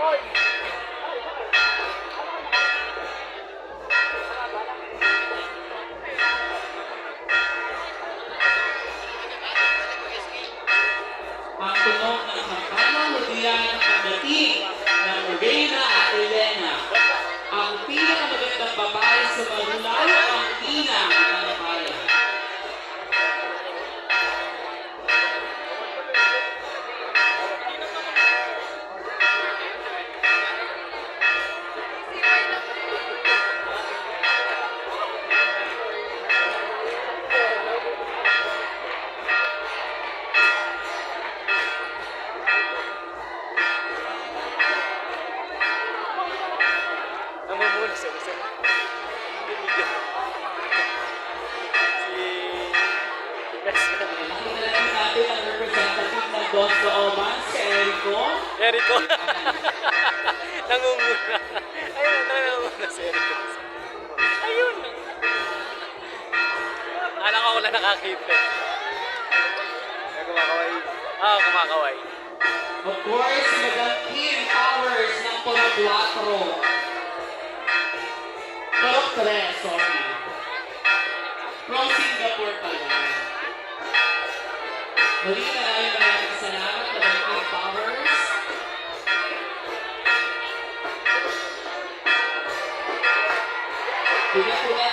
Ang tunog ng kampana hudiyan ng pagdating ng Reyna Elena. Ang pinakamagandang babae sa Marilao, ang ina ng bayan. Namumuna siya. Gusto mo? Video. Si... Nakita natin natin ang representative ng Dos Looban, si Erico. Erico. Nangunguna. Ayun, nangunguna si Erico. Ayun. Alam ko wala nakakita. Kumakaway. Kumakaway. Of course, si Madam Kim Powers ng Purok 4. Purok 3, sorry. From Singapore pala. Muli maraming salamat, Madam Kim Powers. Bigyan po natin